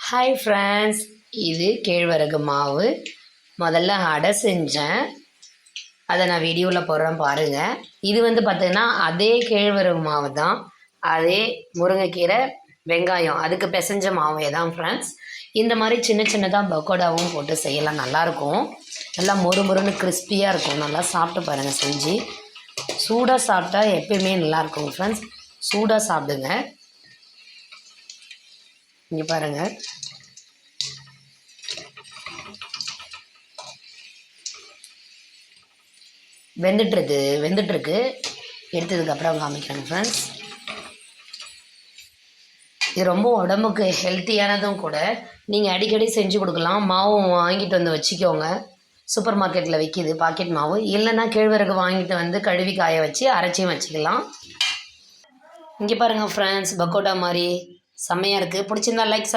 Hi friends, இது கேழ்வரகு மாவு. முதல்ல அடை செஞ்சேன், அதை நான் வீடியோவில் போடுறேன் பாருங்கள். இது பார்த்திங்கன்னா அதே கேழ்வரகு மாவு தான், அதே முருங்கைக்கீரை வெங்காயம் அதுக்கு பிசைஞ்ச மாவே தான் ஃப்ரெண்ட்ஸ். இந்த மாதிரி சின்ன சின்னதாக பக்கோடாவும் போட்டு செய்யலாம், நல்லாயிருக்கும். நல்லா மொறு மொறுன்னு கிறிஸ்பியாக இருக்கும். நல்லா சாப்பிட்டு பாருங்கள் செஞ்சு. சூடாக சாப்பிட்டா எப்பயுமே நல்லாயிருக்கும் ஃப்ரெண்ட்ஸ். சூடாக சாப்பிடுங்க. இங்கே பாருங்கள், வெந்துட்டுருக்கு. எடுத்ததுக்கப்புறம் காமிக்கிறேன் ஃப்ரெண்ட்ஸ். இது ரொம்ப உடம்புக்கு ஹெல்த்தியானதும் கூட. நீங்கள் அடிக்கடி செஞ்சு கொடுக்கலாம். மாவு வாங்கிட்டு வந்து வச்சுக்கோங்க, சூப்பர் மார்க்கெட்டில் விற்கிது பாக்கெட் மாவு. இல்லைன்னா கேழ்வரகு வாங்கிட்டு வந்து கழுவி காய வச்சு அரைச்சியும் வச்சுக்கலாம். இங்கே பாருங்கள் ஃப்ரெண்ட்ஸ், பக்கோடா மாதிரி செம்மையாக இருக்குது. பிடிச்சிருந்தா லைக்